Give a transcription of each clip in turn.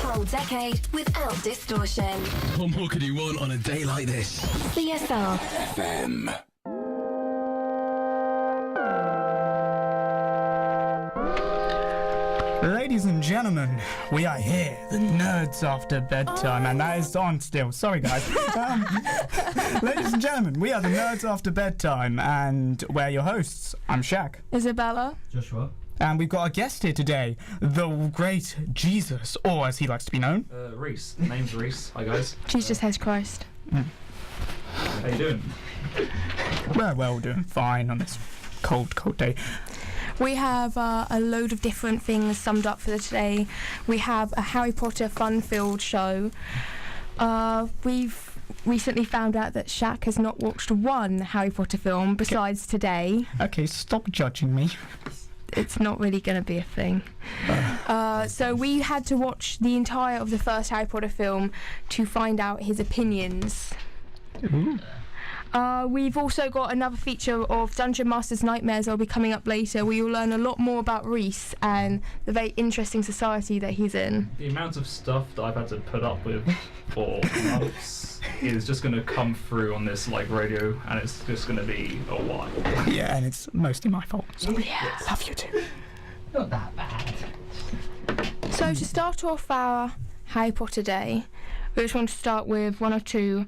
whole decade without distortion. What more could you want on a day like this? CSR FM. Ladies and gentlemen, we are here, the Nerds After Bedtime, and that is on still. Sorry, guys. Ladies and gentlemen, we are the Nerds After Bedtime, and we're your hosts. I'm Shak. Isabella. Joshua. And we've got a guest here today, the great Jesus, or as he likes to be known. Reece. Name's Reece. Hi, guys. Jesus has Christ. How you doing? We're doing fine on this cold day. We have a load of different things summed up for today. We have a Harry Potter fun-filled show. We've recently found out that Shak has not watched one Harry Potter film besides today. Okay, stop judging me. It's not really going to be a thing. So we had to watch the entire of the first Harry Potter film to find out his opinions. Ooh. We've also got another feature of Dungeon Master's Nightmares that will be coming up later. We will learn a lot more about Reece and the very interesting society that he's in. The amount of stuff that I've had to put up with for months is just going to come through on this radio, and it's just going to be a while. Yeah, and it's mostly my fault. Sorry. Yeah. Love you too. Not that bad. So to start off our Harry Potter day, we just want to start with one or two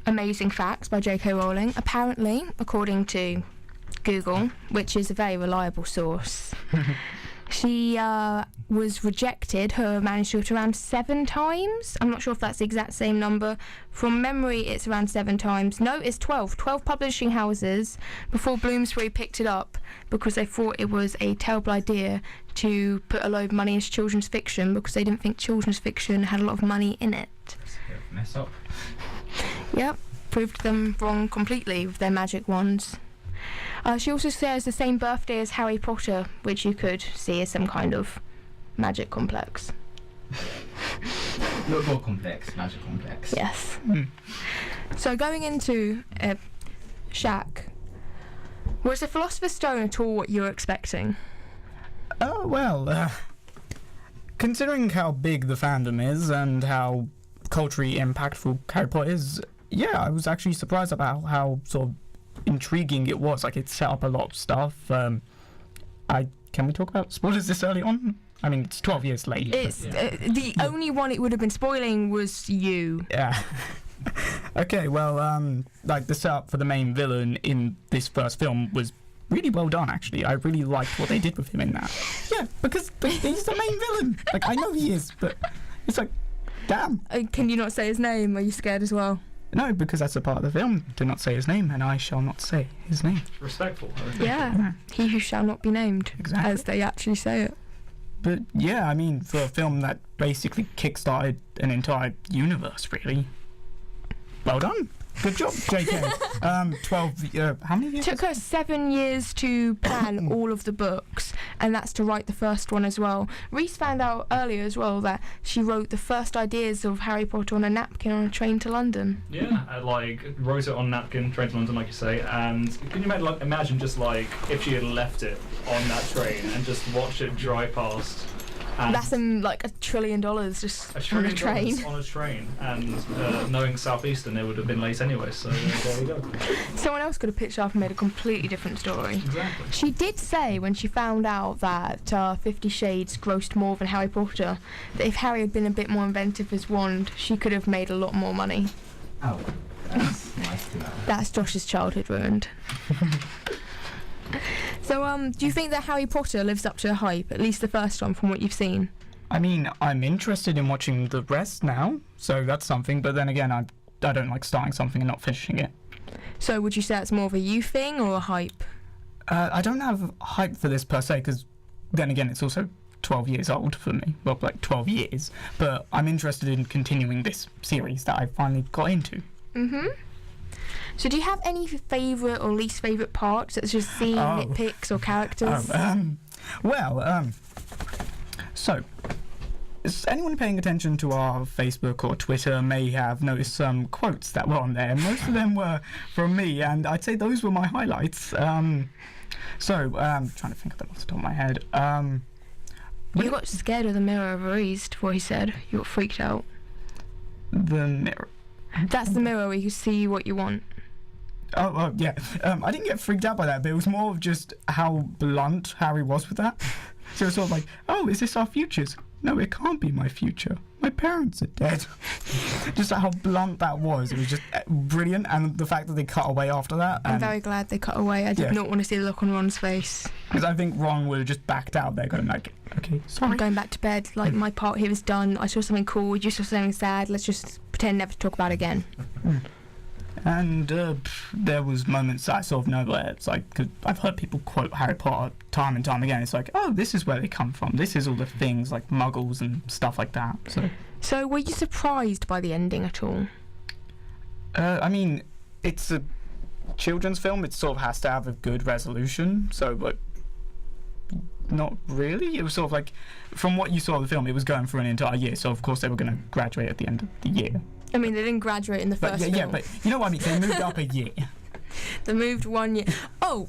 amazing facts by J.K. Rowling. Apparently, according to Google, which is a very reliable source, she was rejected, her manuscript, around 7 times. I'm not sure if that's the exact same number. From memory, it's around 7 times. No, it's 12. 12 publishing houses before Bloomsbury picked it up because they thought it was a terrible idea to put a load of money into children's fiction because they didn't think children's fiction had a lot of money in it. Mess up. Yep, proved them wrong completely with their magic wands. She also shares the same birthday as Harry Potter, which you could see as some kind of magic complex. Not more complex, magic complex. Yes. So going into Shak, was the Philosopher's Stone at all what you were expecting? Oh, well, considering how big the fandom is and how culturally impactful Harry Potter is, yeah, I was actually surprised about how sort of intriguing it was. It set up a lot of stuff. Can we talk about spoilers this early on? I mean, it's 12 years late. It's the only one it would have been spoiling was you. Yeah. Okay, well, the setup for the main villain in this first film was really well done, actually. I really liked what they did with him in that. Yeah, because he's the main villain. I know he is, but it's damn. Can you not say his name? Are you scared as well? No, because that's a part of the film. Do not say his name, and I shall not say his name. Respectful. Yeah. He who shall not be named, exactly, as they actually say it. But yeah, I mean, for a film that basically kickstarted an entire universe, really, well done. Good job, JK. 12, how many years? Took her 7 years to plan all of the books, and that's to write the first one as well. Reece found out earlier as well that she wrote the first ideas of Harry Potter on a napkin on a train to London. Yeah, wrote it on a napkin, train to London, like you say, and can you imagine just if she had left it on that train and just watched it drive past? That's $1 trillion just on a train. On a train, and knowing Southeastern, it would have been late anyway. So there we go. Someone else could have pitched up and made a completely different story. Exactly. She did say when she found out that 50 Shades grossed more than Harry Potter, that if Harry had been a bit more inventive as wand, she could have made a lot more money. Oh, that's nice to know. That's Josh's childhood ruined. So, do you think that Harry Potter lives up to the hype, at least the first one, from what you've seen? I mean, I'm interested in watching the rest now, so that's something, but then again, I don't like starting something and not finishing it. So, would you say it's more of a you thing or a hype? I don't have hype for this per se, because then again, it's also 12 years old for me. Well, 12 years, but I'm interested in continuing this series that I finally got into. So do you have any favourite or least favourite parts, such as scene, nitpicks or characters? So, anyone paying attention to our Facebook or Twitter may have noticed some quotes that were on there. Most of them were from me, and I'd say those were my highlights. Trying to think of them off the top of my head. You got scared of the mirror of Reece before he said. You got freaked out. The mirror. That's the mirror where you see what you want. Oh, yeah. I didn't get freaked out by that, but it was more of just how blunt Harry was with that. So it was sort of like, oh, is this our futures? No, it can't be my future. My parents are dead. Just how blunt that was. It was just brilliant. And the fact that they cut away after that. I'm very glad they cut away. I did not want to see the look on Ron's face. Because I think Ron would have just backed out there going like, okay, sorry. I'm going back to bed. Like, my part here is done. I saw something cool. You saw something sad. Let's just pretend never to talk about it again. And there was moments that I sort of know where it's like, because I've heard people quote Harry Potter time and time again. It's like, oh, this is where they come from. This is all the things like muggles and stuff like that. So were you surprised by the ending at all? I mean, it's a children's film. It sort of has to have a good resolution. So, like, not really. It was sort of like, from what you saw of the film, it was going for an entire year. So, of course, they were going to graduate at the end of the year. I mean, they didn't graduate in the first film. Yeah, but you know what I mean? They moved up a year. They moved 1 year. Oh,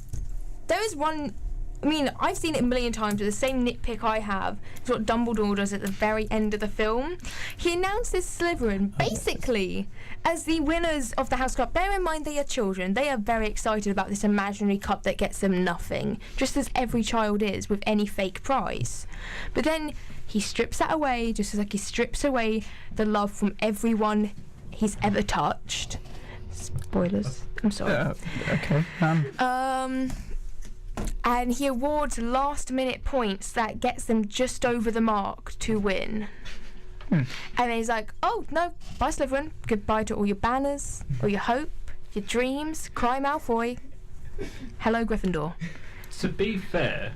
there is one... I mean, I've seen it a million times, but the same nitpick I have is what Dumbledore does at the very end of the film. He announces Slytherin, basically, as the winners of the House Cup. Bear in mind they are children. They are very excited about this imaginary cup that gets them nothing, just as every child is with any fake prize. But then he strips that away, just as like he strips away the love from everyone he's ever touched. Spoilers. I'm sorry. Okay. And he awards last-minute points that gets them just over the mark to win. And then he's like, oh, no, bye, Slytherin. Goodbye to all your banners, all your hope, your dreams. Cry, Malfoy. Hello, Gryffindor. To be fair,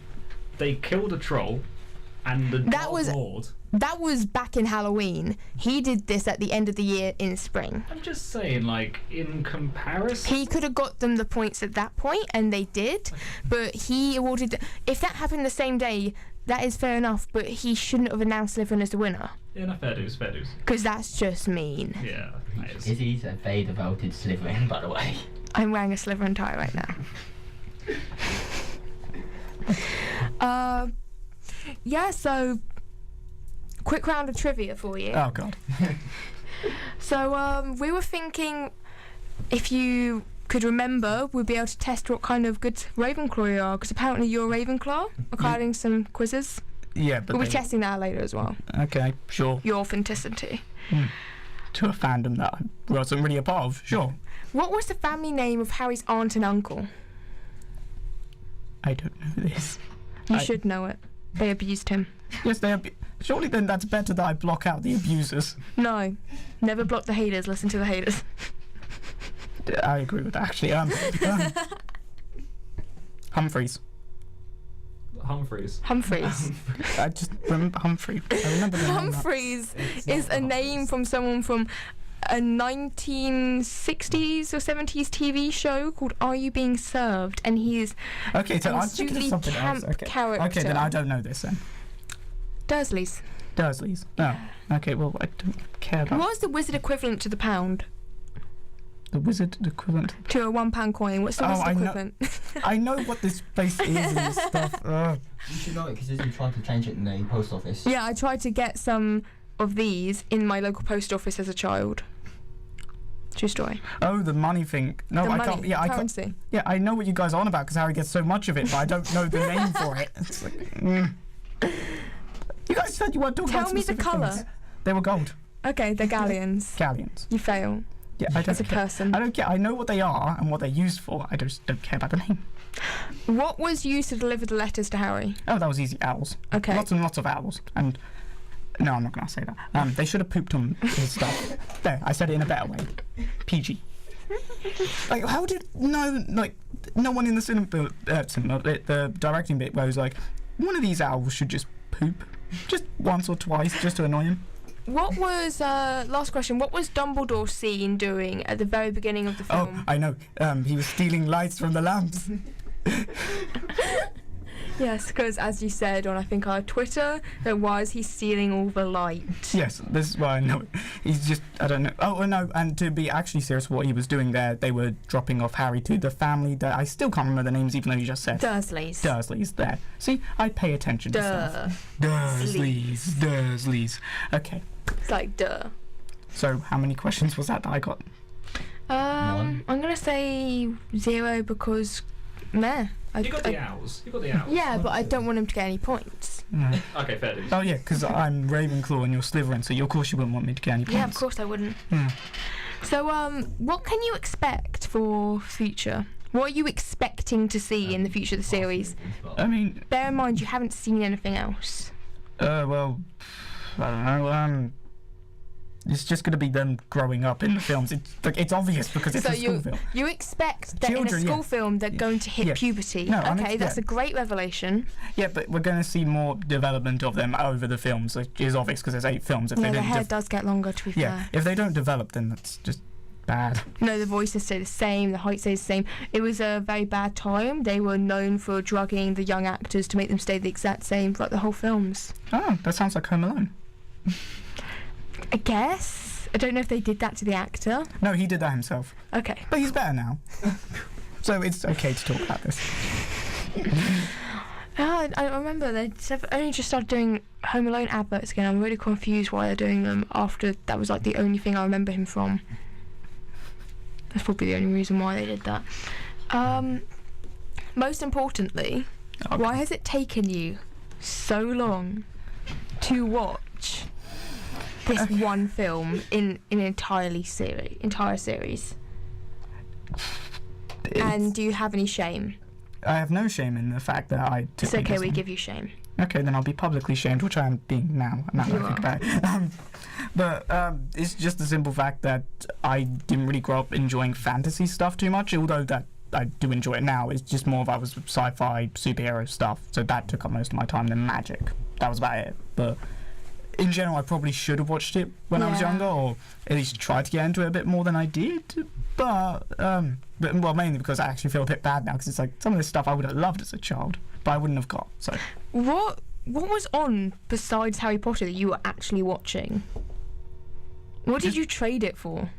they killed a troll and the Dark Lord. That was back in Halloween. He did this at the end of the year in spring. I'm just saying, like, in comparison... He could have got them the points at that point, and they did. But he awarded... If that happened the same day, that is fair enough, but he shouldn't have announced Slytherin as the winner. Yeah, no, fair dues. Because that's just mean. Yeah, that is. Izzy's a very devoted Slytherin, by the way. I'm wearing a Slytherin tie right now. Yeah, so... Quick round of trivia for you. Oh, God. So, we were thinking if you could remember, we'd be able to test what kind of good Ravenclaw you are, because apparently you're Ravenclaw, according to some quizzes. Yeah, but we'll be testing that later as well. Okay, sure. Your authenticity. To a fandom that I wasn't really a part of, sure. What was the family name of Harry's aunt and uncle? I don't know this. You should know it. They abused him. Yes, they surely then that's better that I block out the abusers. No. Never block the haters, listen to the haters. I agree with that, actually. Humphreys. I just remember Humphrey. I remember the name. Humphreys is a name from someone from a 1960s or 70s TV show called Are You Being Served? And he is okay, so a I'm thinking of something else. Okay. Character. Okay, then I don't know this then. Dursleys. Oh, okay, well, I don't care about... What is the wizard equivalent to the pound? The wizard equivalent? To a £1 coin. What's the wizard equivalent? I know what this place is and this stuff. You should know it because Izzy tried to change it in the post office. Yeah, I tried to get some of these in my local post office as a child. True story. Oh, the money thing. No, I can't. Yeah, currency. I can't. Yeah, I know what you guys are on about because Harry gets so much of it, but I don't know the name for it. It's like, You guys said you weren't talking about specific Tell me the things. colour. They were gold. Okay, they're galleons. Galleons. You fail. Yeah, I don't As a care. person. I don't care. I know what they are and what they're used for. I just don't care about the name. What was used to deliver the letters to Harry? Oh, that was easy. Owls. Okay. Lots and lots of owls. And no, I'm not going to say that. They should have pooped on his stuff. There, I said it in a better way. PG. Like, how did no one in the the directing bit where it was like, one of these owls should just poop just once or twice just to annoy him. What was last question? What was Dumbledore seen doing at the very beginning of the film? Oh, I know. He was stealing lights from the lamps. Yes, because as you said on, I think, our Twitter, that why is he stealing all the light? Yes, this is why I know. He's just, I don't know. Oh, no, and to be actually serious, what he was doing there, they were dropping off Harry to the family that I still can't remember the names, even though you just said. Dursleys there. See, I pay attention to stuff. Dursleys. Okay. It's like, duh. So, how many questions was that I got? I'm going to say 0 because, meh. You got the owls. Yeah, but I don't want him to get any points. No. Okay, fair dues. Oh, yeah, because I'm Ravenclaw and you're Slytherin, so of course you wouldn't want me to get any points. Yeah, of course I wouldn't. Yeah. So, what can you expect for future? What are you expecting to see in the future of the series? I mean... Bear in mind, you haven't seen anything else. Well, I don't know, it's just going to be them growing up in the films. It's obvious because it's a school film. You expect that Children, in a school film they're going to hit puberty. No, okay, that's a great revelation. Yeah, but we're going to see more development of them over the films, which is obvious because there's 8 films. If Yeah, they the don't hair does get longer, to be fair. if they don't develop, then that's just bad. No, the voices stay the same, the height stays the same. It was a very bad time. They were known for drugging the young actors to make them stay the exact same throughout the whole films. Oh, that sounds like Home Alone. I guess. I don't know if they did that to the actor. No, he did that himself. Okay. But he's better now. So it's okay to talk about this. I remember they only just started doing Home Alone adverts again. I'm really confused why they're doing them after that was like the only thing I remember him from. That's probably the only reason why they did that. Most importantly, why has it taken you so long to watch this one film in an entire series? And do you have any shame? I have no shame in the fact that I took It's okay, we give you shame. Okay, then I'll be publicly shamed, which I am being now that I think about it. But it's just the simple fact that I didn't really grow up enjoying fantasy stuff too much, although that I do enjoy it now. It's just more of I was sci-fi, superhero stuff, so that took up most of my time. Then magic, that was about it. But in general, I probably should have watched it when I was younger, or at least tried to get into it a bit more than I did. But mainly because I actually feel a bit bad now, because it's like some of this stuff I would have loved as a child, but I wouldn't have got. So what was on besides Harry Potter that you were actually watching? What did you trade it for?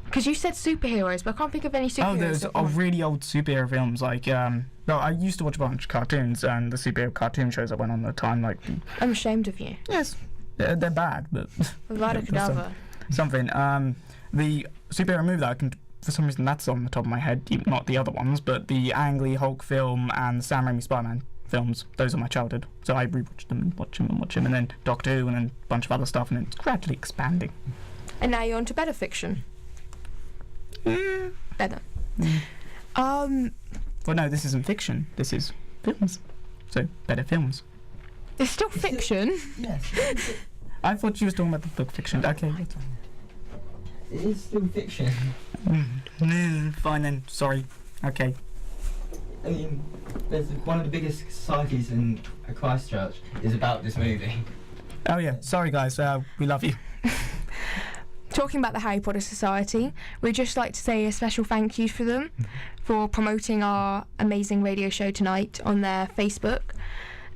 Because you said superheroes, but I can't think of any superheroes. Oh, there's really old superhero films like no, I used to watch a bunch of cartoons, and the superhero cartoon shows that went on at the time, like. I'm ashamed of you. Yes, they're bad, but. Avada Kedavra. Something. The superhero movie that I can, for some reason, that's on the top of my head. Not the other ones, but the Ang Lee Hulk film and the Sam Raimi Spider-Man films. Those are my childhood, so I rewatched them and watch them, and then Doctor Who, and then a bunch of other stuff, and it's gradually expanding. And now you're on to better fiction. Yeah. Better. Well, no, this isn't fiction. This is films. So, better films. It's still fiction. Yes. I thought you was talking about the book fiction. Okay. It is still fiction. Fine then. Sorry. Okay. I mean, there's one of the biggest societies in Christchurch is about this movie. Oh yeah. Sorry guys. We love you. Talking about the Harry Potter Society, we'd just like to say a special thank you for them for promoting our amazing radio show tonight on their Facebook,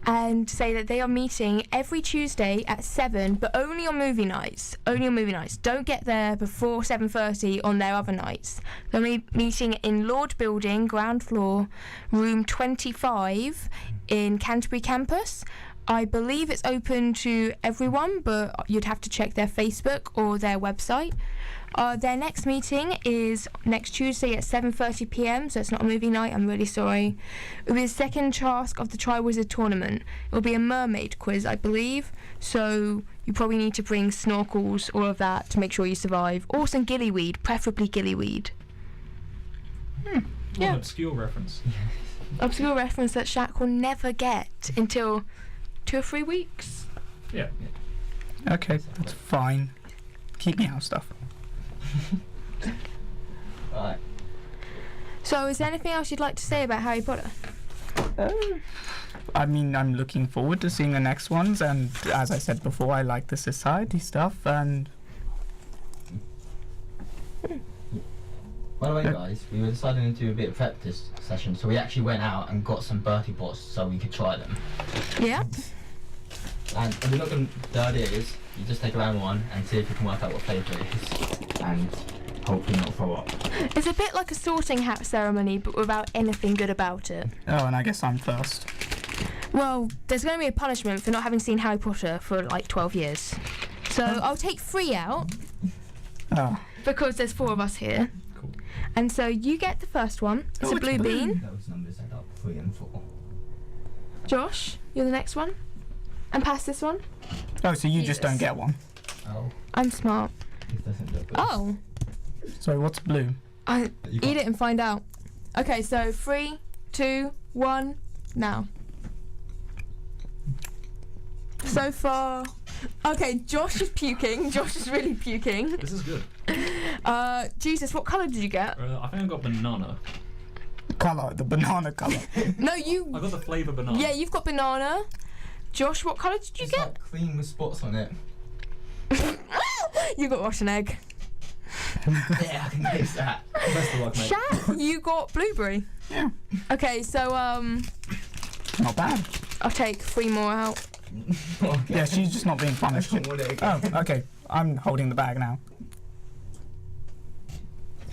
and say that they are meeting every Tuesday at 7, but only on movie nights. Only on movie nights. Don't get there before 7:30 on their other nights. They'll be meeting in Lord Building, ground floor, room 25 in Canterbury campus. I believe it's open to everyone, but you'd have to check their Facebook or their website. Their next meeting is next Tuesday at 7:30 p.m, so it's not a movie night, I'm really sorry. It will be the second task of the Triwizard Tournament. It will be a mermaid quiz, I believe, so you probably need to bring snorkels, all of that, to make sure you survive. Or some gillyweed, preferably gillyweed. What an obscure reference. Obscure reference that Shak will never get until 2 or 3 weeks. Yeah. Okay, that's fine. Keep me out of stuff. Right. So, is there anything else you'd like to say about Harry Potter? I mean, I'm looking forward to seeing the next ones, and as I said before, I like the society stuff, and By the way, guys, we were deciding to do a bit of practice session, so we actually went out and got some Bertie Botts so we could try them. Yeah. And we're not going to, the idea is, you just take a random one and see if you can work out what flavour it is, and hopefully not throw up. It's a bit like a sorting hat ceremony, but without anything good about it. Oh, and I guess I'm first. Well, there's going to be a punishment for not having seen Harry Potter for like 12 years. So I'll take 3 out, Oh. because there's 4 of us here. Cool. And so you get the first one. It's Oh, a it's blue blue. bean. Those numbers add up, 3 and 4. Josh, you're the next one. And pass this one. Oh, so you just Yes. don't get one. Oh, I'm smart. this doesn't look good. Oh, So what's blue? You eat can't- it and find out. Okay, so 3, 2, 1, now. So far, okay, Josh is puking. Josh is really puking. This is good. Jesus, what colour did you get? I think I got banana. Colour, the banana colour. No, you. I got the flavour banana. Yeah, you've got banana. Josh, what colour did you It's get? like cream with spots on it. You got rotten egg. Yeah, I can taste that. Best of luck, mate. Shak, you got blueberry. Yeah. Okay, so Not bad. I'll take 3 more out. Okay. Yeah, she's just not being I punished. don't want it again. Oh, okay. I'm holding the bag now.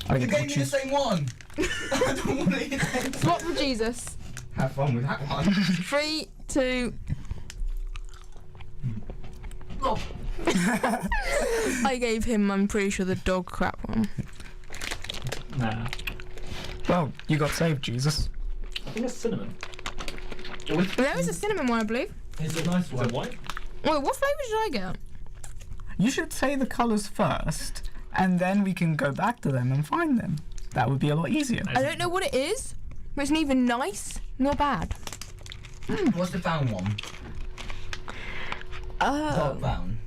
I You get to gave me the choose. same one! I don't want it again. Swap for Jesus. Have fun with that one. 3, 2. Oh. I gave him, I'm pretty sure, the dog crap one. Nah. Well, you got saved, Jesus. I think it's cinnamon. There was a cinnamon one, I believe. It's a nice Is one. it white? Wait, what flavour did I get? You should say the colours first, and then we can go back to them and find them. That would be a lot easier. I don't know what it is, but it's neither nice nor bad. What's the brown one? Dark brown.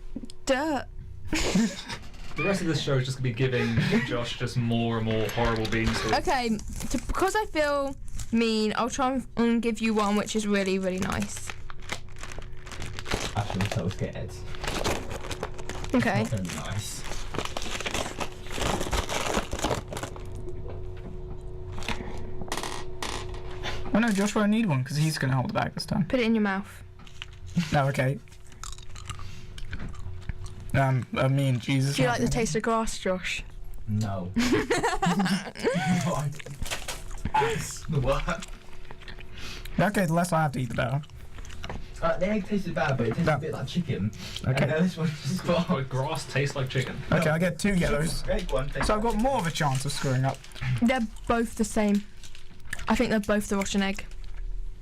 Dirt. The rest of this show is just going to be giving Josh just more and more horrible beanstalks. Okay, because I feel mean, I'll try and give you one which is really, really nice. I feel so scared. Okay. It's not gonna be nice. Oh no, Josh won't need one because he's going to hold the bag this time. Put it in your mouth. No, okay. Me and Jesus. Do you like the taste of grass, Josh? No. God. That's the word. Okay, the less I have to eat, the better. The egg tasted bad, but it tasted No. a bit like chicken. Okay. And now this one's just got. But grass tastes like chicken. Okay, I get 2 yellows. Egg one tastes So I've got more of a chance of screwing up. They're both the same. I think they're both the rotten egg.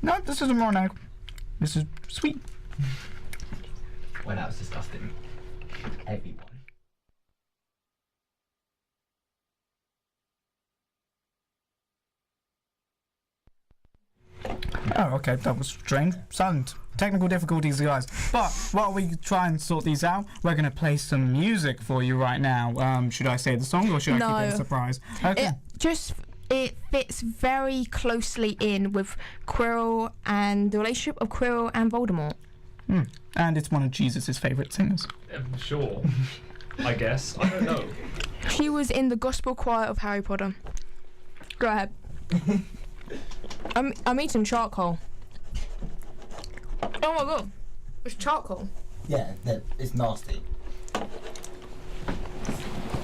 No, this isn't raw egg. This is sweet. Well, that was disgusting. Everyone. Oh, okay, that was strange. Silent. Technical difficulties, guys. But while we try and sort these out, we're going to play some music for you right now. Should I say the song or should I keep it a No. surprise? Okay. It fits very closely in with Quirrell and the relationship of Quirrell and Voldemort. And it's one of Jesus' favourite singers. Sure. I guess. I don't know. She was in the gospel choir of Harry Potter. Go ahead. I'm eating charcoal. Oh my god, it's charcoal. Yeah, it's nasty.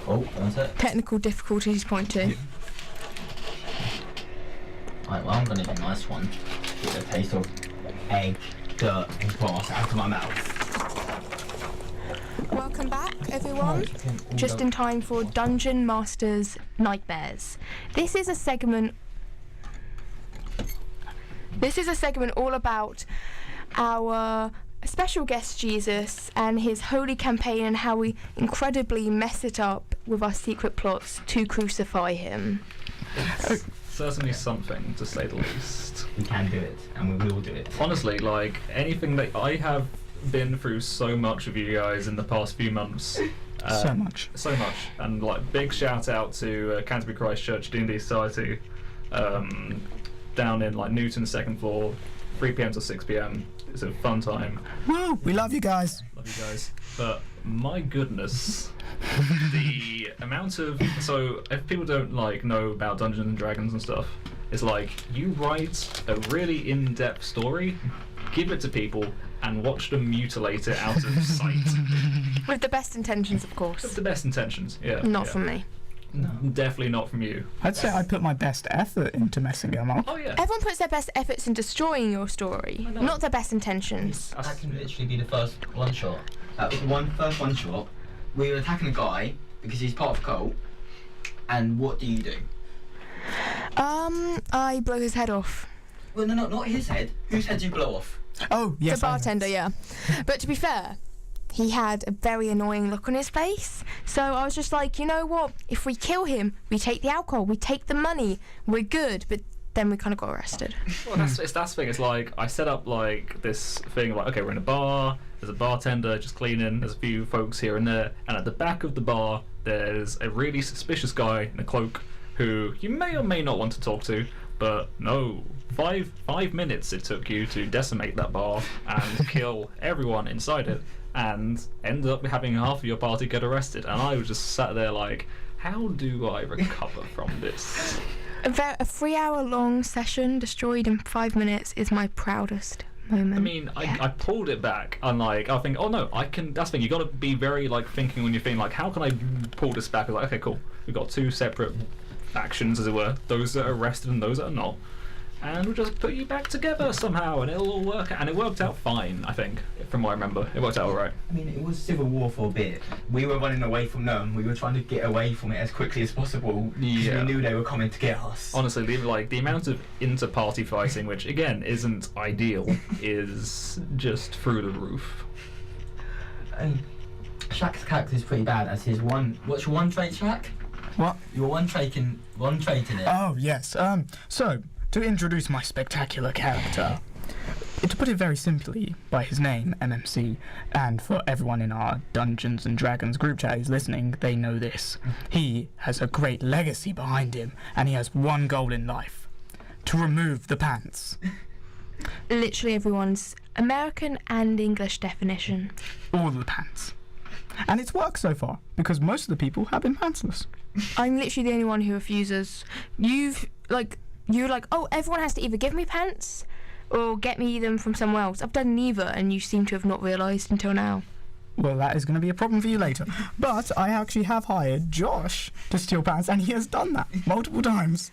Oh, that's it. Technical difficulties point 2. Right, well, I'm gonna get a nice one. Get the taste of egg, dirt, and grass out of my mouth. Welcome back, everyone. Just in time for Dungeon Masters Nightmares. This is a segment all about our special guest Jesus and his holy campaign and how we incredibly mess it up with our secret plots to crucify him. It's certainly something, to say the least. We can do it, and we will do it. Honestly, like, anything that I have been through so much with you guys in the past few months. So much. So much. And, like, big shout out to Canterbury Christ Church D&D Society down in, like, Newton, 2nd floor, 3 p.m. to 6 p.m. It's a fun time. Woo! We love you guys. Love you guys. But, my goodness. The amount of if people don't know about Dungeons and Dragons and stuff, it's like you write a really in-depth story, give it to people, and watch them mutilate it out of sight. With the best intentions, of course. With the best intentions, yeah. Not yeah. from me. No, definitely not from you. I'd say I put my best effort into messing them up. Oh yeah. Everyone puts their best efforts in destroying your story, not their best intentions. That can literally be the first one shot. That was the first one shot. We were attacking a guy because he's part of a cult. And what do you do? I blow his head off. Well, no, not his head. Whose head do you blow off? Oh, yes. The bartender, yeah. But to be fair, he had a very annoying look on his face. So I was just like, you know what? If we kill him, we take the alcohol, we take the money, we're good. But then we kind of got arrested. Well, that's the thing. It's like I set up this thing okay, we're in a bar. There's a bartender just cleaning. There's a few folks here and there, and at the back of the bar, there's a really suspicious guy in a cloak who you may or may not want to talk to. But no, 5 minutes it took you to decimate that bar and kill everyone inside it, and end up having half of your party get arrested. And I was just sat there like, how do I recover from this? A 3-hour-long session destroyed in 5 minutes is my proudest moment. I mean, I pulled it back, and I think, oh no, I can. That's the thing. You got to be very thinking when you're thinking how can I pull this back? It's like, okay, cool. We've got 2 separate factions, as it were. Those that are arrested and those that are not. And we'll just put you back together somehow, and it'll all work out. And it worked out fine, I think, from what I remember. It worked out all right. I mean, it was civil war for a bit. We were running away from them. We were trying to get away from it as quickly as possible. Yeah. We knew they were coming to get us. Honestly, the amount of inter-party fighting, which again isn't ideal, is just through the roof. I mean, Shak's character is pretty bad as his one. What's your one trait, Shak? What? Your one trait in it. Oh, yes. So, to introduce my spectacular character, to put it very simply, by his name, MMC, and for everyone in our Dungeons and Dragons group chat who's listening, they know this. He has a great legacy behind him, and he has one goal in life: to remove the pants. Literally everyone's American and English definition. All the pants. And it's worked so far, because most of the people have been pantsless. I'm literally the only one who refuses. You're like, oh, everyone has to either give me pants or get me them from somewhere else. I've done neither, and you seem to have not realised until now. Well, that is going to be a problem for you later. But I actually have hired Josh to steal pants, and he has done that multiple times.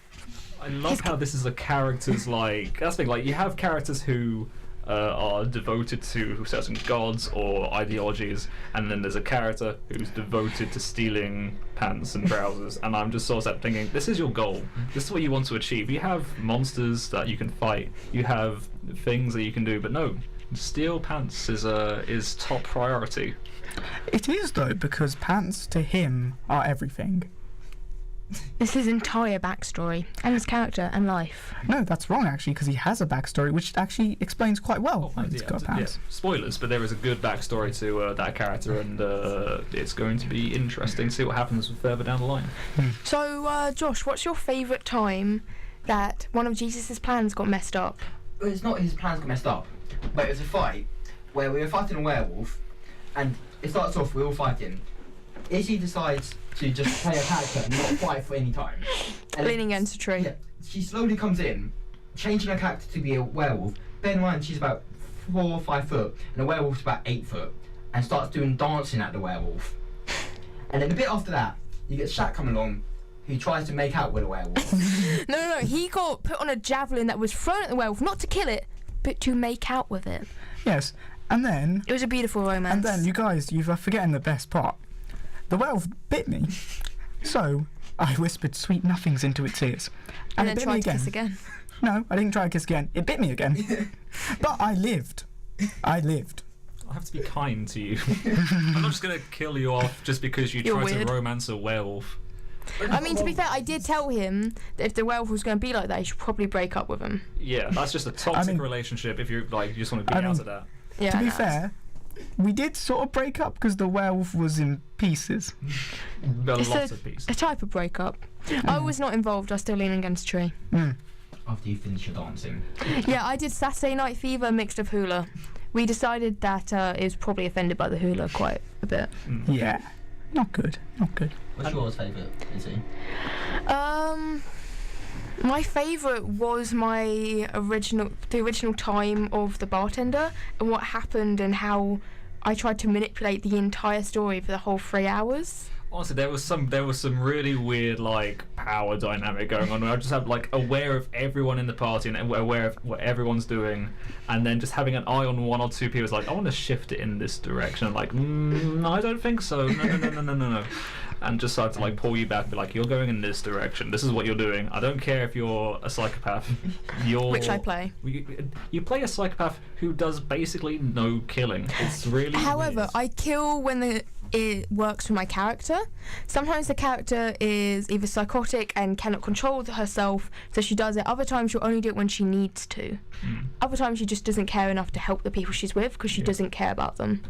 I love how this is a character's that's the thing, you have characters who are devoted to certain gods or ideologies, and then there's a character who's devoted to stealing pants and trousers, and I'm just sort of thinking, this is your goal, this is what you want to achieve. You have monsters that you can fight, you have things that you can do, but no, steal pants is top priority. It is, though, because pants to him are everything. This is his entire backstory and his character and life. No, that's wrong, actually, because he has a backstory which actually explains quite well why he's got pants. Yeah. Spoilers, but there is a good backstory to that character, and it's going to be interesting to see what happens further down the line. So, Josh, what's your favourite time that one of Jesus' plans got messed up? Well, it's not his plans got messed up, but it was a fight where we were fighting a werewolf, and it starts off, we're all fighting. Izzy decides to just play a character and not fight for any time. And Leaning against a tree. Yeah, she slowly comes in, changing her character to be a werewolf. Bear in mind, she's about 4 or 5 foot, and the werewolf's about 8 foot, and starts doing dancing at the werewolf. And then a bit after that, you get Shak coming along, who tries to make out with a werewolf. No, he got put on a javelin that was thrown at the werewolf, not to kill it, but to make out with it. Yes, and then... It was a beautiful romance. And then, you guys, you're forgetting the best part. The werewolf bit me, so I whispered sweet nothings into its ears. And it then bit tried me to again. kiss again. No, I didn't try to kiss again. It bit me again. But I lived. I lived. I have to be kind to you. I'm not just going to kill you off just because you You're try weird. to romance a werewolf. I mean, to be fair, I did tell him that if the werewolf was going to be like that, he should probably break up with him. Yeah, that's just a toxic I mean- relationship if you're you just want to be out of that. Yeah. To be no. fair, we did sort of break up because the werewolf was in pieces. A It's lot of pieces. a type of breakup. I was not involved. I was still leaning against a tree. After you finish your dancing. Yeah, I did Saturday Night Fever mixed with hula. We decided that it was probably offended by the hula quite a bit. Yeah. Not good. Not good. What's yours favourite, Izzy? My favourite was the original time of the bartender and what happened and how I tried to manipulate the entire story for the whole 3 hours. Honestly, there was some really weird like power dynamic going on. Where I just have like aware of everyone in the party and aware of what everyone's doing, and then just having an eye on one or two people. It's like, I want to shift it in this direction. I'm like, no, I don't think so. No. And just start to like pull you back and be like, you're going in this direction. This is what you're doing. I don't care if you're a psychopath. Which I play. You play a psychopath who does basically no killing. It's really However, weird. I kill when it works for my character. Sometimes the character is either psychotic and cannot control herself, so she does it. Other times she'll only do it when she needs to. Other times she just doesn't care enough to help the people she's with because she doesn't care about them.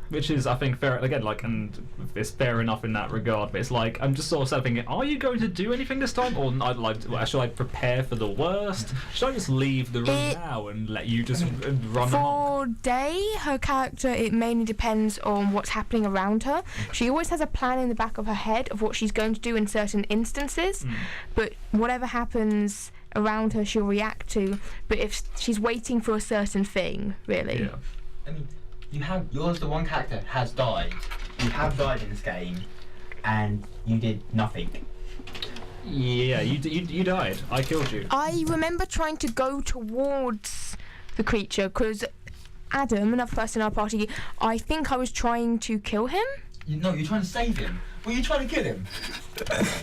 Which is, I think, fair again. Like, and it's fair enough in that regard. But it's like, I'm just sort of thinking, are you going to do anything this time, or should I prepare for the worst? Should I just leave the room now and let you just run amok? For Day, her character, it mainly depends on what's happening around her. She always has a plan in the back of her head of what she's going to do in certain instances, but whatever happens around her, she'll react to. But if she's waiting for a certain thing, really. Yeah. I mean, yours, the one character has died. You have died in this game, and you did nothing. Yeah, you died. I killed you. I remember trying to go towards the creature because Adam, another person in our party, I think I was trying to kill him. You're trying to save him. Were you trying to kill him?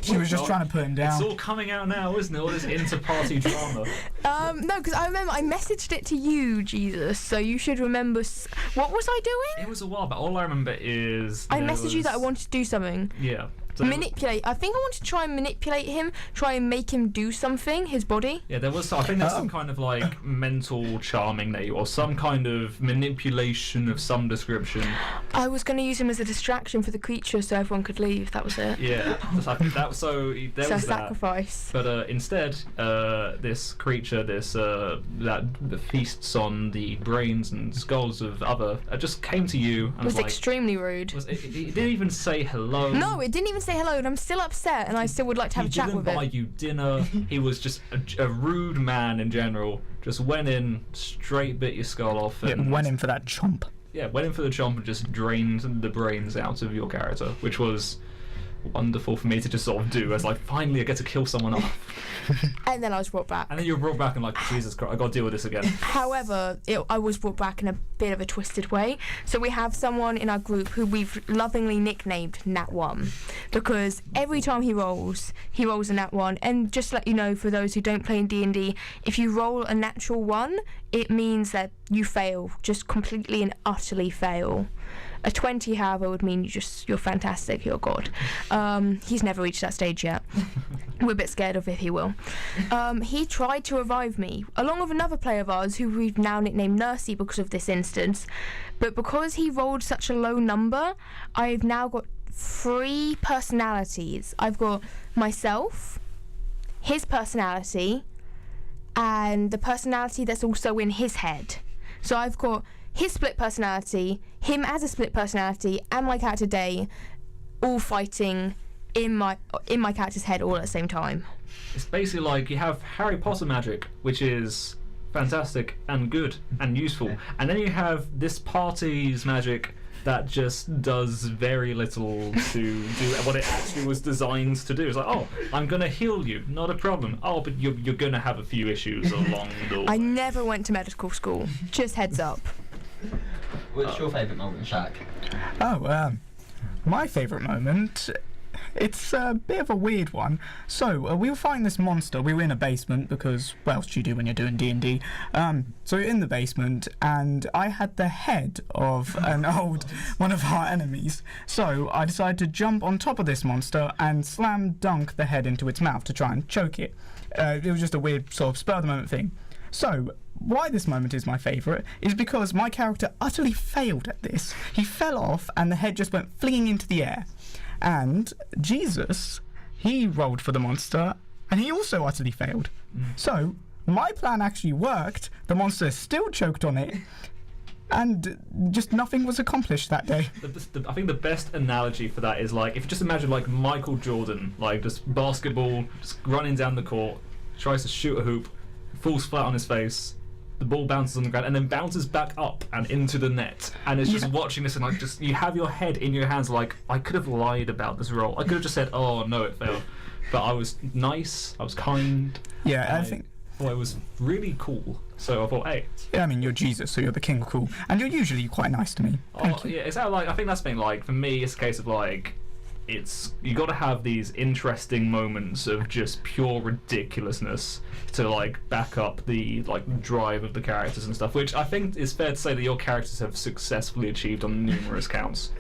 She was just trying to put him down. It's all coming out now, isn't it? All this inter-party drama. No, because I remember I messaged it to you, Jesus, so you should remember. What was I doing? It was a while, but all I remember is I messaged you that I wanted to do something. Yeah. So Manipulate. I think I wanted to try and manipulate him, try and make him do something, his body. Yeah, I think there's some kind of like mental charming there, or some kind of manipulation of some description. I was going to use him as a distraction for the creature so everyone could leave. That was it. Yeah, there was sacrifice. That. But instead, this creature, that feasts on the brains and skulls of other, just came to you and was like, extremely rude. It didn't even say hello. No, it didn't even say hello, and I'm still upset, and I still would like to have a chat with He didn't buy him. you dinner. He was just a rude man in general. Just went in, straight bit your skull off. And Went in for that chomp. Yeah, went in for the chomp and just drained the brains out of your character, which was wonderful for me to just sort of do. As like, finally I get to kill someone off. And then I was brought back. And then you were brought back and like, Jesus Christ, I got to deal with this again. However, I was brought back in a bit of a twisted way. So we have someone in our group who we've lovingly nicknamed Nat 1 because every time he rolls a Nat 1. And just to let you know, for those who don't play in D&D, if you roll a natural 1, it means that you fail, just completely and utterly fail. A 20, however, would mean you're fantastic, you're God. He's never reached that stage yet. We're a bit scared of if he will. He tried to revive me, along with another player of ours who we've now nicknamed Nursey because of this instance. But because he rolled such a low number, I've now got 3 personalities. I've got myself, his personality, and the personality that's also in his head. So I've got his split personality, him as a split personality, and my character Day, all fighting in my character's head all at the same time. It's basically like you have Harry Potter magic, which is fantastic and good and useful, and then you have this party's magic that just does very little to do what it actually was designed to do. It's like, oh, I'm going to heal you, not a problem. Oh, but you're going to have a few issues along the way. I never went to medical school, just heads up. What's your favourite moment, Shak? My favourite moment, it's a bit of a weird one. So, we were fighting this monster. We were in a basement because what else do you do when you're doing D&D? So we were in the basement, and I had the head of one of our enemies. So I decided to jump on top of this monster and slam dunk the head into its mouth to try and choke it. It was just a weird sort of spur of the moment thing. So, why this moment is my favourite is because my character utterly failed at this. He fell off and the head just went flinging into the air. And Jesus, he rolled for the monster and he also utterly failed. So, my plan actually worked. The monster still choked on it. and just nothing was accomplished that day. I think the best analogy for that is like if you just imagine like Michael Jordan, like just basketball, just running down the court, tries to shoot a hoop, falls flat on his face, the ball bounces on the ground and then bounces back up and into the net, and it's just watching this and like just you have your head in your hands like I could have lied about this role. I could have just said, oh no, it failed, but I was nice, I was kind. Yeah, I think. Well, it was really cool. So I thought, hey. Yeah, I mean, you're Jesus, so you're the king of cool, and you're usually quite nice to me. Thank you. Yeah, it's like I think that's the thing. Like for me, it's a case of like, it's you got to have these interesting moments of just pure ridiculousness to like back up the like drive of the characters and stuff. Which I think is fair to say that your characters have successfully achieved on numerous counts.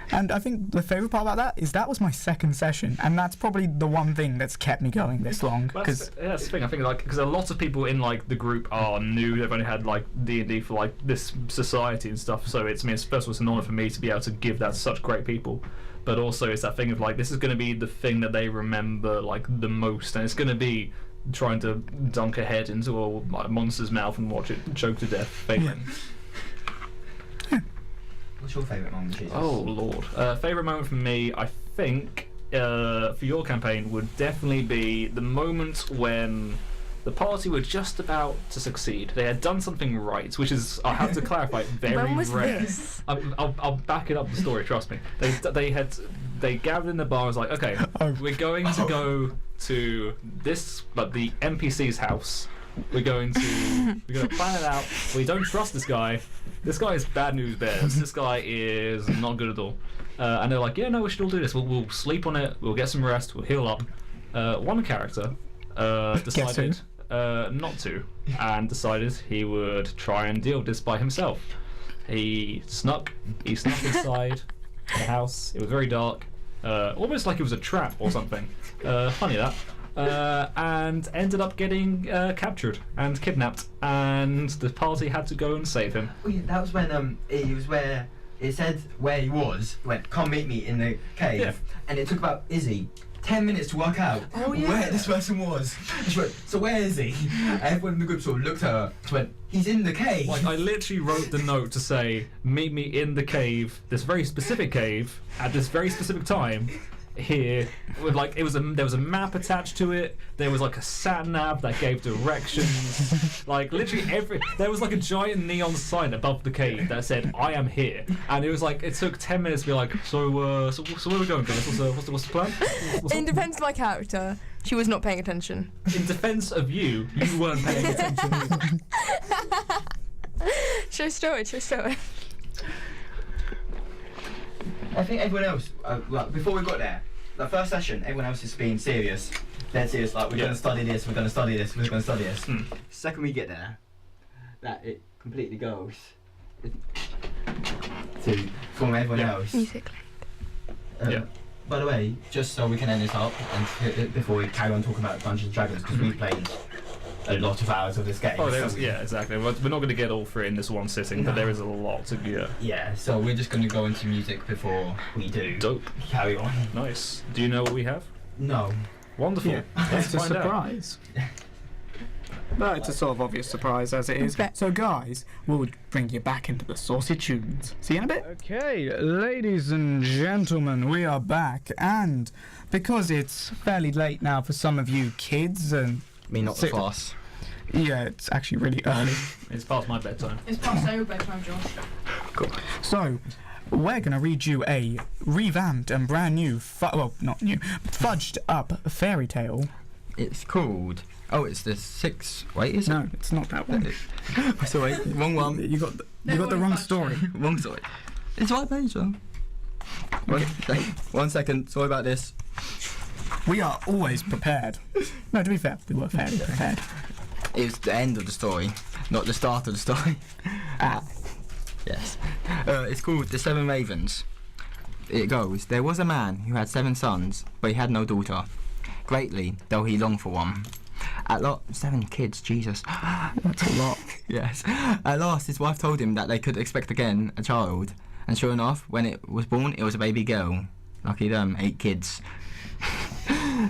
And I think the favourite part about that is that was my second session, and that's probably the one thing that's kept me going this long. That's the thing. I think like because a lot of people in like the group are new. They've only had like D&D for like this society and stuff. So it's first of all, it's an honour for me to be able to give that to such great people. But also it's that thing of like this is going to be the thing that they remember like the most, and it's going to be trying to dunk a head into a monster's mouth and watch it choke to death. Favourite. What's your favourite moment, Jesus? Oh lord, favourite moment for me, I think, for your campaign would definitely be the moment when the party were just about to succeed. They had done something right, which is, I have to clarify, very rare. When was this? I'll back it up the story. Trust me. They gathered in the bar. and was like, okay, we're going to go to this, but the NPC's house. We're going to plan it out. We don't trust this guy. This guy is bad news bears. This guy is not good at all. And they're like, yeah, no, we should all do this. We'll sleep on it. We'll get some rest. We'll heal up. One character decided not to, and decided he would try and deal with this by himself. He snuck inside the house. It was very dark, almost like it was a trap or something. Funny that. And ended up getting captured and kidnapped, and the party had to go and save him. Oh yeah, that was when it was where it said where he was. It went, come meet me in the cave, and it took about Izzy 10 minutes to work out where this person was. And she went, so where is he? And everyone in the group sort of looked at her. She went, he's in the cave. Like I literally wrote the note to say, meet me in the cave, this very specific cave, at this very specific time. Here, with like there was a map attached to it. There was like a sat nav that gave directions. Like literally there was like a giant neon sign above the cave that said "I am here," and it was like it took 10 minutes to be like, so where are we going, guys? What's the plan? In defence of my character, she was not paying attention. In defence of you, you weren't paying attention. True story. I think everyone else, before we got there, the first session, everyone else is being serious. Dead serious, like, we're going to study this, we're going to study this, we're going to study this. Second we get there, that it completely goes to form everyone else. Musically. By the way, just so we can end this up, and before we carry on talking about Dungeons & Dragons, because we've played a lot of hours of this game. Oh, yeah, exactly. We're not going to get all through it in this one sitting, but there is a lot to get. Yeah, so we're just going to go into music before we do. Dope. Carry on. Nice. Do you know what we have? No. Wonderful. Yeah, Let's it's a find out. surprise. No, it's a sort of obvious surprise as it is. So guys, we'll bring you back into the saucy tunes. See you in a bit. Okay, ladies and gentlemen, we are back, and because it's fairly late now for some of you kids and Me not the class. Yeah, it's actually really early. It's past my bedtime. It's past your bedtime, Josh. Cool. So, we're going to read you a revamped and brand new, not new, fudged up fairy tale. It's called... Oh, it's the 6... Wait, is it? No, it's not that one. Sorry, wrong one. You got the wrong story. Wrong story. It's right page, though. Okay, 1 second. Sorry about this. We are always prepared. No, to be fair, we were fairly prepared. It was the end of the story, not the start of the story. Yes. It's called The 7 Ravens. It goes, there was a man who had 7 sons, but he had no daughter. Greatly, though he longed for one. 7 kids, Jesus. That's a lot. Yes. At last, his wife told him that they could expect again a child. And sure enough, when it was born, it was a baby girl. Lucky them, 8 kids.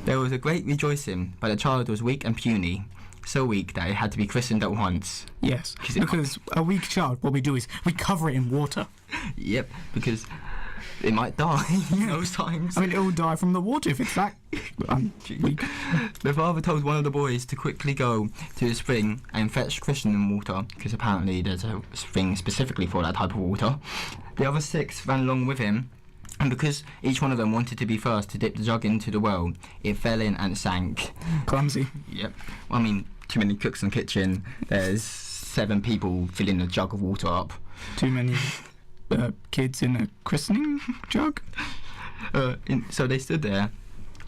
There was a great rejoicing, but the child was weak and puny. so weak that it had to be christened at once. Yes, because a weak child, what we do is we cover it in water. Yep, because it might die those times. I mean, it will die from the water if it's that weak. The father told one of the boys to quickly go to the spring and fetch christening water, because apparently there's a spring specifically for that type of water. The other 6 ran along with him, and because each one of them wanted to be first to dip the jug into the well, it fell in and sank. Clumsy. Yep. Well, I mean, too many cooks in the kitchen. There's 7 people filling a jug of water up. Too many kids in a christening jug. So they stood there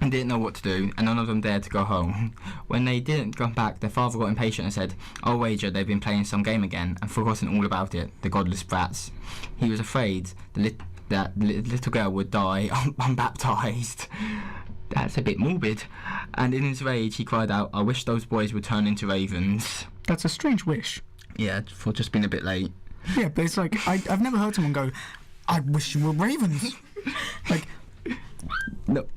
and didn't know what to do, and none of them dared to go home. When they didn't come back, their father got impatient and said, "I'll wager they've been playing some game again and forgotten all about it, the godless brats." He was afraid that the little girl would die unbaptized. That's a bit morbid. And in his rage, he cried out, "I wish those boys would turn into ravens." That's a strange wish. Yeah, for just being a bit late. Yeah, but it's like, I've never heard someone go, "I wish you were ravens." Like, no.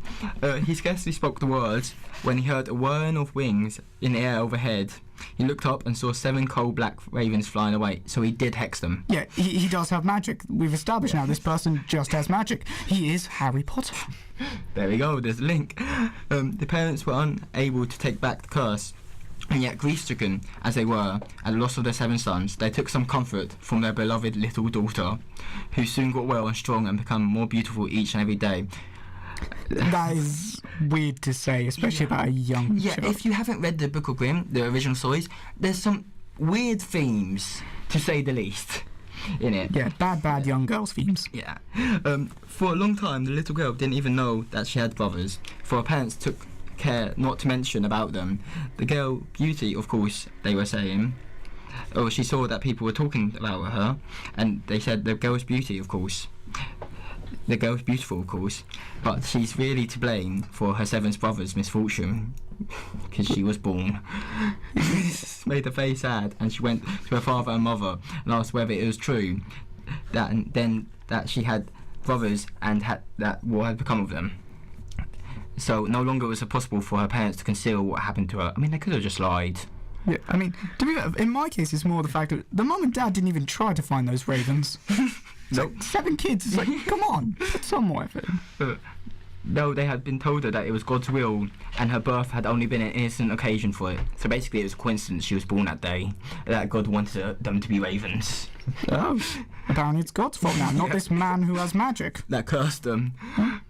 He scarcely spoke the words when he heard a whirring of wings in the air overhead. He looked up and saw 7 coal black ravens flying away, so he did hex them. Yeah, he does have magic. We've established now this person just has magic. He is Harry Potter. There we go, there's a link. The parents were unable to take back the curse, and yet grief-stricken as they were at the loss of their 7 sons, they took some comfort from their beloved little daughter, who soon got well and strong and became more beautiful each and every day. That is weird to say, especially about a young child. If you haven't read the Book of Grimm, the original stories, there's some weird themes, to say the least, in it. Yeah, bad young girls themes. Yeah. For a long time, the little girl didn't even know that she had brothers, for her parents took care not to mention about them. The girl Beauty, of course, they were saying. Oh, she saw that people were talking about her, and they said the girl's beauty, of course. The girl's beautiful, of course, but she's really to blame for her 7 brothers' misfortune, because she was born. This made her very sad, and she went to her father and mother and asked whether it was true that she had brothers and what had become of them. So no longer was it possible for her parents to conceal what happened to her. I mean, they could have just lied. Yeah, I mean, to be fair, in my case, it's more the fact that the mum and dad didn't even try to find those ravens. Nope. Like 7 kids, it's like, come on, put some more effort in. No, they had been told her that it was God's will, and her birth had only been an innocent occasion for it. So basically it was a coincidence she was born that day, that God wanted them to be ravens. Oh, apparently it's God's fault now, not this man who has magic. That cursed them.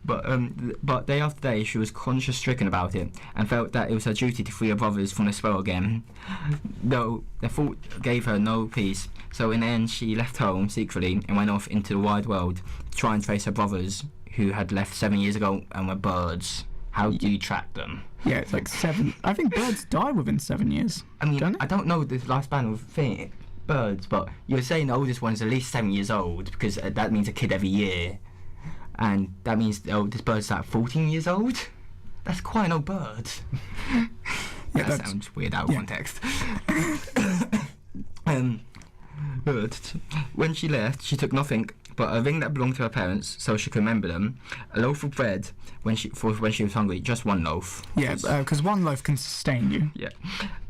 But day after day she was conscience-stricken about it, and felt that it was her duty to free her brothers from the spell again. Though their thought gave her no peace, so in the end she left home secretly and went off into the wide world to try and trace her brothers, who had left 7 years ago and were birds. How do you track them? Yeah, it's like 7. I think birds die within 7 years. I mean, I don't know the lifespan of birds, but you're saying the oldest one is at least 7 years old, because that means a kid every year. And that means the oldest bird's like 14 years old? That's quite an old bird. Yeah, that sounds weird out of context. When she left, she took nothing but a ring that belonged to her parents, so she could remember them, a loaf of bread when she was hungry, just 1 loaf. Yeah, because 1 loaf can sustain you. Yeah,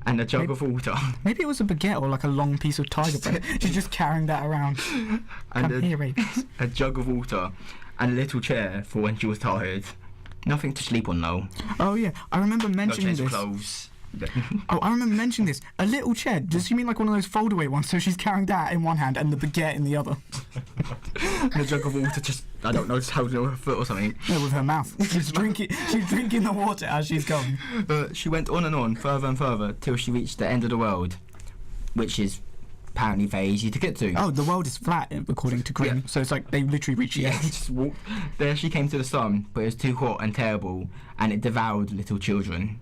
and a jug of water. Maybe it was a baguette or like a long piece of tiger bread. She's just carrying that around. And here, ravens. A jug of water and a little chair for when she was tired. Nothing to sleep on though. Oh yeah, I remember mentioning no this. Clothes. Oh, I remember mentioning this. A little chair. Does she mean like one of those foldaway ones? So she's carrying that in one hand and the baguette in the other. And a jug of water, just I don't know, just holding her foot or something. No, with her mouth. She's drinking the water as she's going. She went on, further and further, till she reached the end of the world, which is apparently very easy to get to. Oh, the world is flat according to Grimm. Yeah. So it's like they literally reached the edge. Just walked. There she came to the sun, but it was too hot and terrible, and it devoured little children.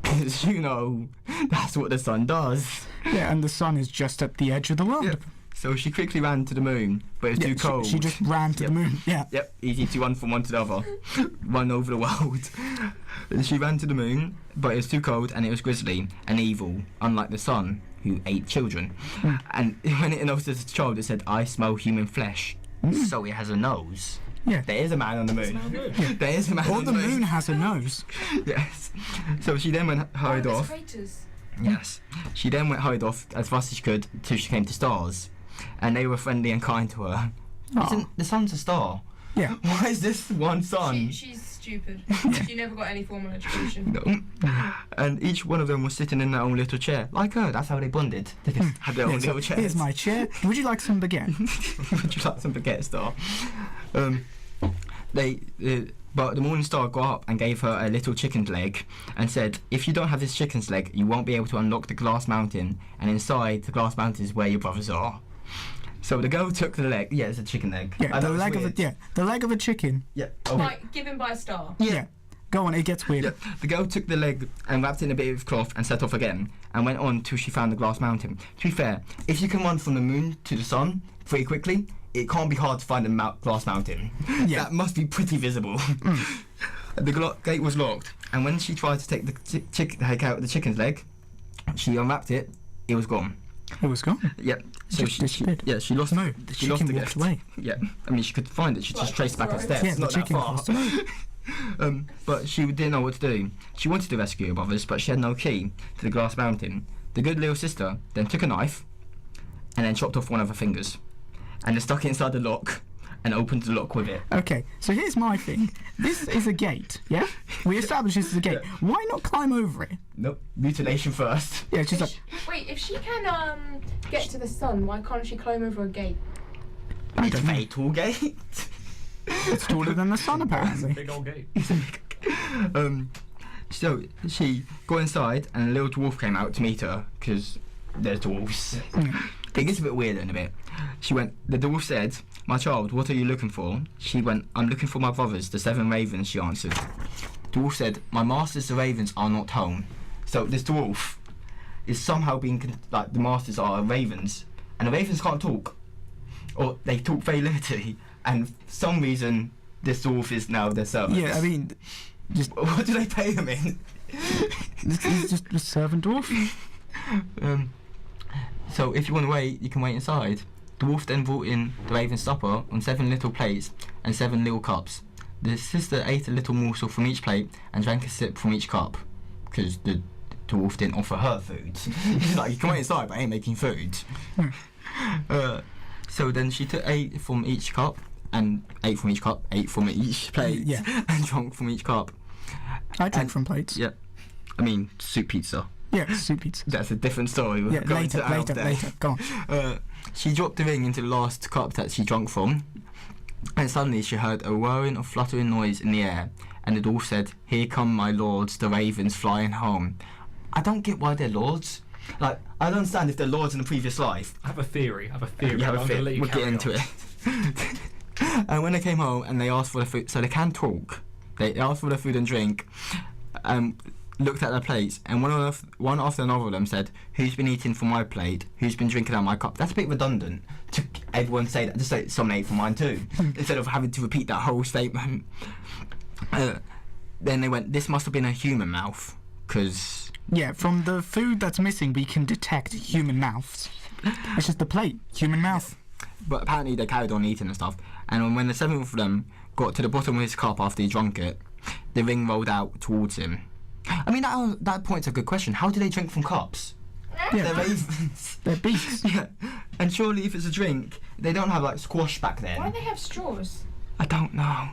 Because, you know, that's what the sun does. Yeah, and the sun is just at the edge of the world. Yep. So she quickly ran to the moon, but it was too cold. She just ran to the moon, yeah. Yep, easy to run from one to the other. Run over the world. She ran to the moon, but it was too cold and it was grisly and evil, unlike the sun, who ate children. And when it noticed the child, it said, "I smell human flesh." So it has a nose. Yeah. There is a man on the moon. There is a man on the moon. Or the moon has a nose. Yes. So she then hurried off. Craters. Yes. She then hurried off as fast as she could till she came to stars, and they were friendly and kind to her. Isn't the sun's a star? Yeah. Why is this one sun? She's stupid. She never got any formal education. No. And each one of them was sitting in their own little chair, like her. That's how they bonded. They just had their own So little chairs. here's my chair. Would you like some baguette? Would you like some baguette, Star? But the Morning Star got up and gave her a little chicken's leg and said, if you don't have this chicken's leg, you won't be able to unlock the glass mountain, and inside the glass mountain is where your brothers are. So the girl took the leg. Yeah, it's a chicken leg. Yeah, I the know it's leg of a weird. the leg of a chicken. Yeah. Oh. Like, given by a star. Yeah. Go on, it gets weird. Yeah. The girl took the leg and wrapped it in a bit of cloth and set off again, and went on till she found the glass mountain. To be fair, if you can run from the moon to the sun pretty quickly, it can't be hard to find the glass mountain. Yeah. That must be pretty visible. The gate was locked, and when she tried to take take out the chicken's leg, she unwrapped it. It was gone. It was gone. Yep. So Just disappeared. she lost. No, the she lost chicken the walked gift. away. Yeah. I mean, she could find it. She just traced back her steps. Yeah, the not chicken that far. crossed away. But she didn't know what to do. She wanted to rescue her brothers, but she had no key to the glass mountain. The good little sister then took a knife and then chopped off one of her fingers and then stuck it inside the lock and opened the lock with it. Okay, so here's my thing. This is a gate, yeah? We established this is a gate. Why not climb over it? Nope. Mutilation first. Yeah, she's like, Wait, if she can get to the sun, why can't she climb over a gate? I It's a don't know. very tall gate. It's taller than the sun, apparently. Big old gate. So she got inside and a little dwarf came out to meet her because they're dwarfs. It gets a bit weirder in a bit. The dwarf said, "My child, what are you looking for?" She went, "I'm looking for my brothers, the 7 ravens," she answered. The dwarf said, "My masters, the ravens, are not home." So this dwarf is somehow being, like, the masters are ravens, and the ravens can't talk. Or they talk very limitedly, and for some reason, this dwarf is now their servant. Yeah, I mean, just What do they pay him in? it's just a servant dwarf. So if you want to wait, you can wait inside. The wolf then brought in the raven's supper on 7 little plates and 7 little cups. The sister ate a little morsel from each plate and drank a sip from each cup, because the dwarf didn't offer her food. He's like, you can wait inside, but I ain't making food. So then she took 8 from each cup, and 8 from each cup, 8 from each plate, Yeah. and drank from each cup. I drink from plates. Yeah, I mean soup pizza. Yeah, soup pizza. That's a different story. We'll Yeah, go into that later. Go on. She dropped the ring into the last cup that she drank from, and suddenly she heard a whirring of fluttering noise in the air, and the dwarf said, "Here come my lords, the ravens flying home." I don't get why they're lords. Like, I don't understand if they're lords in the previous life. I have a theory. You I'm have a gonna fit. let you We'll get carry into on. it. And when they came home and they asked for their food, so they can talk. They asked for their food and drink, looked at their plates, and one after another of them said, "Who's been eating from my plate? Who's been drinking out my cup?" That's a bit redundant to everyone say that. Just say someone ate from mine too, instead of having to repeat that whole statement. Then they went, "This must have been a human mouth, because..." Yeah, from the food that's missing, we can detect human mouths. It's just the plate, human mouth. But apparently they carried on eating and stuff. And when the 7th of them got to the bottom of his cup after he drunk it, the ring rolled out towards him. I mean, that point's a good question. How do they drink from cups? Yeah, They're ravens. they're beaks. Yeah. And surely if it's a drink, they don't have, like, squash back then. Why do they have straws? I don't know.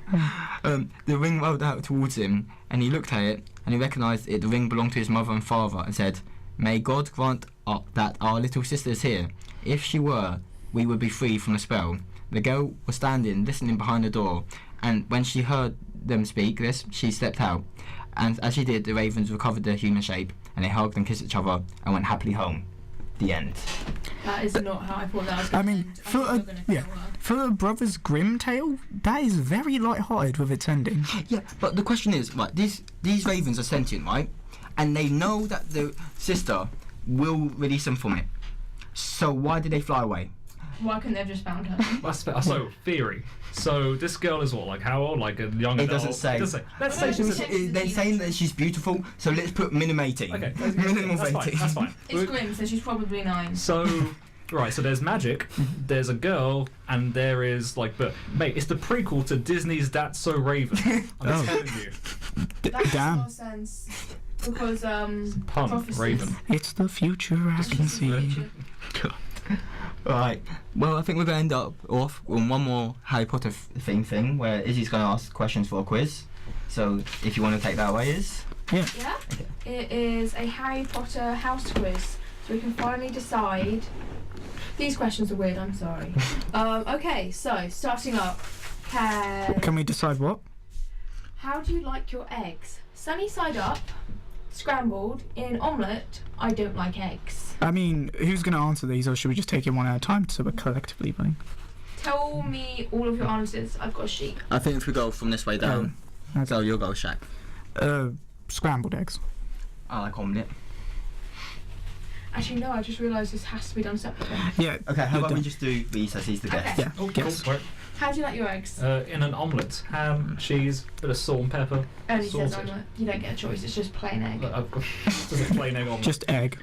The ring rolled out towards him, and he looked at it, and he recognised it. The ring belonged to his mother and father, and said, "May God grant that our little sister is here. If she were, we would be free from the spell." The girl was standing, listening behind the door, and when she heard them speak this, she stepped out. And as she did, the ravens recovered their human shape, and they hugged and kissed each other, and went happily home. The end. That is not how I thought that was I going to mean, end. for thought a you were gonna yeah, kill her. for a Brothers Grimm tale, that is very light-hearted with its ending. Yeah, but the question is, right, these ravens are sentient, right? And they know that the sister will release them from it. So why did they fly away? Why couldn't they have just found her? So, theory. So, this girl is what, like, how old? Like, a young It adult? doesn't say. It doesn't say. Let's say she's a... They're saying that she's beautiful, so let's put minimum 18. Okay, Minimum that's fine, 18. that's fine. It's Grimm, so she's probably 9. So, right, so there's magic, there's a girl, and there is, like, but, mate, it's the prequel to Disney's That's So Raven. I'm Oh. telling you. That makes Damn. more sense. because Pun, prophecies. Raven. It's the future I can see. Right. Well, I think we're going to end up off on one more Harry Potter theme thing where Izzy's going to ask questions for a quiz. So if you want to take that away, Iz. Yeah? Okay. It is a Harry Potter house quiz, so we can finally decide. These questions are weird, I'm sorry. Okay, so starting up, Can we decide what? how do you like your eggs? Sunny side up, scrambled, in an omelette, I don't like eggs. I mean, who's going to answer these, or should we just take it one at a time so we're collectively voting? Tell me all of your answers, I've got a sheet. I think if we go from this way down. So you'll go, Shak. Scrambled eggs. I like omelette. Actually, no, I just realised this has to be done separately. Yeah. Okay, how you're about we done. just do Reece as he's the guest? Yeah. Oh, Yes. cool. Right. How do you like your eggs? In an omelette, ham, cheese, bit of salt and pepper. Only says sausage. omelette. You don't get a choice, it's just plain egg. Look, I've got just a plain egg omelette. Just egg.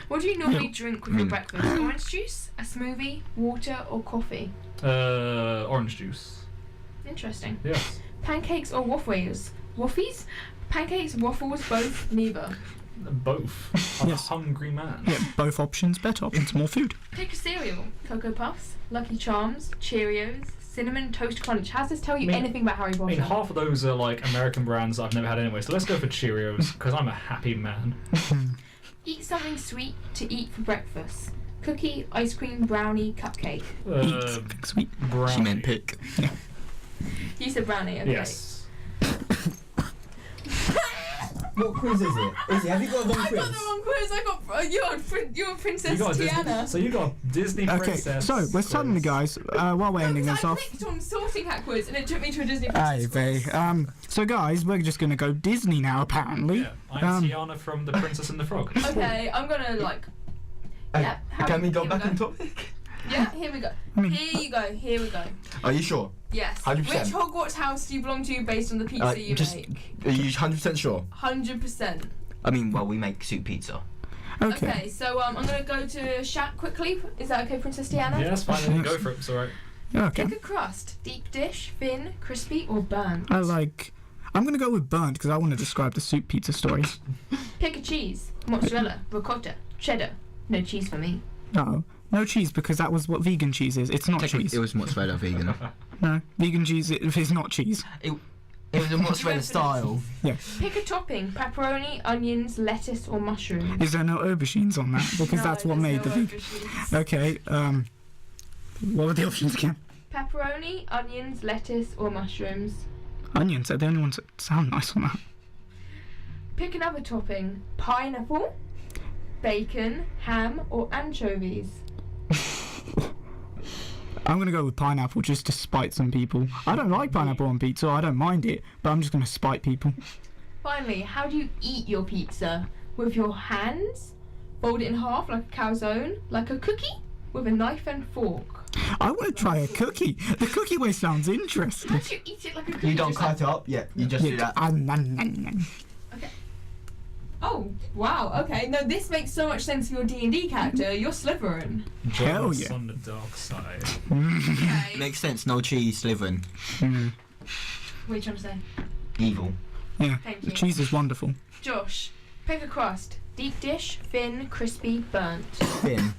What do you normally Yeah. drink with your breakfast? Orange juice, a smoothie, water, or coffee? Orange juice. Interesting. Yes. Pancakes or waffles? Waffles? Pancakes, waffles, both, neither. Both. I'm Yes. a hungry man. Yeah, both options, better options, more food. Pick a cereal. Cocoa Puffs, Lucky Charms, Cheerios, Cinnamon Toast Crunch. How does this tell you I mean- anything about Harry I Potter? mean, half of those are like American brands that I've never had anyway, so let's go for Cheerios, because I'm a happy man. Eat something sweet to eat for breakfast. Cookie, ice cream, brownie, cupcake. Eat something sweet. Brownie. She meant pick. You said brownie, okay. Yes. What quiz is it? Izzy, have you got a wrong I quiz? got the wrong quiz. I got you're Princess You got a Tiana. Disney, so you got a Disney Okay, princess. so we're suddenly, guys, while we're ending this I off. clicked on sorting hat quiz and it took me to a Disney Aye, princess vey. quiz. So guys, we're just gonna go Disney now, apparently. Yeah, I'm Um, Tiana from The Princess and the Frog. Okay, I'm gonna like. Yeah. Can we go here back we on topic? Yeah, here we go. I mean- Here you go. Here we go. Are you sure? Yes. 100%. Which Hogwarts house do you belong to based on the pizza you just- make? Are you 100% sure? 100%. I mean, well, we make soup pizza. Okay. Okay, so I'm gonna go to Shak quickly. Is that okay, Princess Tiana? Yeah, that's fine. Then go for it. It's alright. Okay. Pick a crust: deep dish, thin, crispy, or burnt. I'm gonna go with burnt because I want to describe the soup pizza story. Pick a cheese: mozzarella, ricotta, cheddar. No cheese for me. No cheese because that was what vegan cheese is. It's not cheese. It was mozzarella vegan. No, vegan cheese is not cheese. It was a mozzarella style. Yes. Pick a topping: pepperoni, onions, lettuce, or mushrooms. Is there no aubergines on that? Because No, that's what there's made no the vegan. aubergines. Okay. What were the options again? Pepperoni, onions, lettuce, or mushrooms. Onions are the only ones that sound nice on that. Pick another topping: pineapple, bacon, ham, or anchovies. I'm gonna go with pineapple just to spite some people. I don't like pineapple on pizza. I don't mind it, but I'm just gonna spite people. Finally, how do you eat your pizza? With your hands? Fold it in half like a calzone? Like a cookie? With a knife and fork? I want to try a cookie. The cookie way sounds interesting. How do you eat it like a cookie? You don't Just cut it up? Yeah, you just do that. Oh, wow, okay. No, this makes so much sense for your D&D character. You're Slytherin. Hell Join us yeah. on the dark side. Okay. Makes sense, no cheese, Slytherin. What are you trying to say? Evil. Yeah, Thank the you. cheese is wonderful. Josh, pick a crust. Deep dish, thin, crispy, burnt. Thin.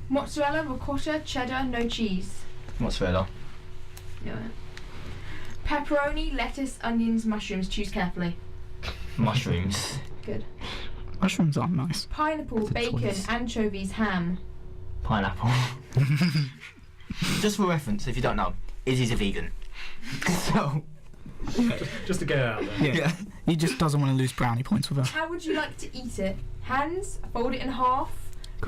Mozzarella, ricotta, cheddar, no cheese. Mozzarella. No. Pepperoni, lettuce, onions, mushrooms. Choose carefully. Mushrooms. Good. Mushrooms are nice. Pineapple, That's a bacon, choice. anchovies, ham. Pineapple. Just for reference, if you don't know, Izzy's a vegan. So, Just to get it out there. Yeah. He just doesn't want to lose brownie points with her. How would you like to eat it? Hands, fold it in half,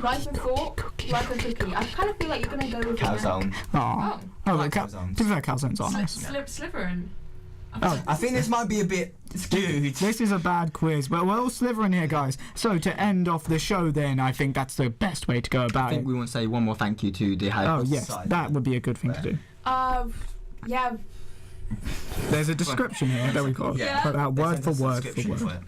knife and fork, like a cookie. I kind of feel like you're going to go with calzone. Aw. Oh, Oh, like cal- calzones. to be fair, calzones are nice. Slytherin. Oh, I think this might be a bit skewed. This is a bad quiz, but we're all Slytherin here, guys. So to end off the show, then I think that's the best way to go I about think it. we want to say one more thank you to the Harry Oh Potter yes, Society. that would be a good thing to do. Yeah. There's a description here that we've got to Yeah. put out word for There's a word for description word. it.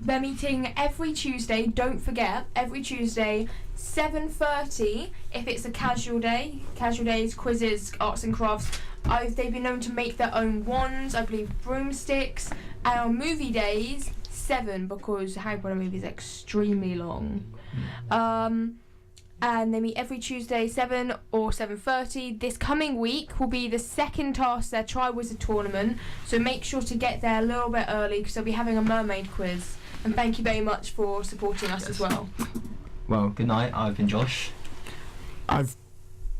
They're meeting every Tuesday. Don't forget, every Tuesday, 7:30. If it's a casual day, casual days, quizzes, arts and crafts. They've been known to make their own wands. I believe broomsticks, And on movie days, 7 because the Harry Potter movie is extremely long. And they meet every Tuesday, 7 or 7:30. This coming week will be the second task their Triwizard tournament, so make sure to get there a little bit early because they'll be having a mermaid quiz. And thank you very much for supporting us as well. Well, good night. I've been Josh. I've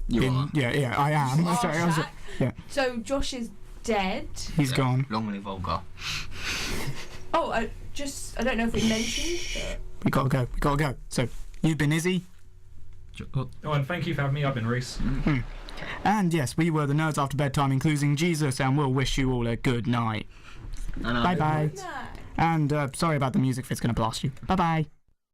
You been, are. yeah, I am. Oh, Sorry, Shak. yeah. So Josh is dead. He's gone. Long live Volga. Oh, I don't know if we mentioned, We gotta go. So, you've been Izzy. Oh, and thank you for having me. I've been Reece. And yes, we were the Nerds After Bedtime, including Jesus, and we'll wish you all a good night. Bye bye. but... And sorry about the music if it's gonna blast you. Bye bye.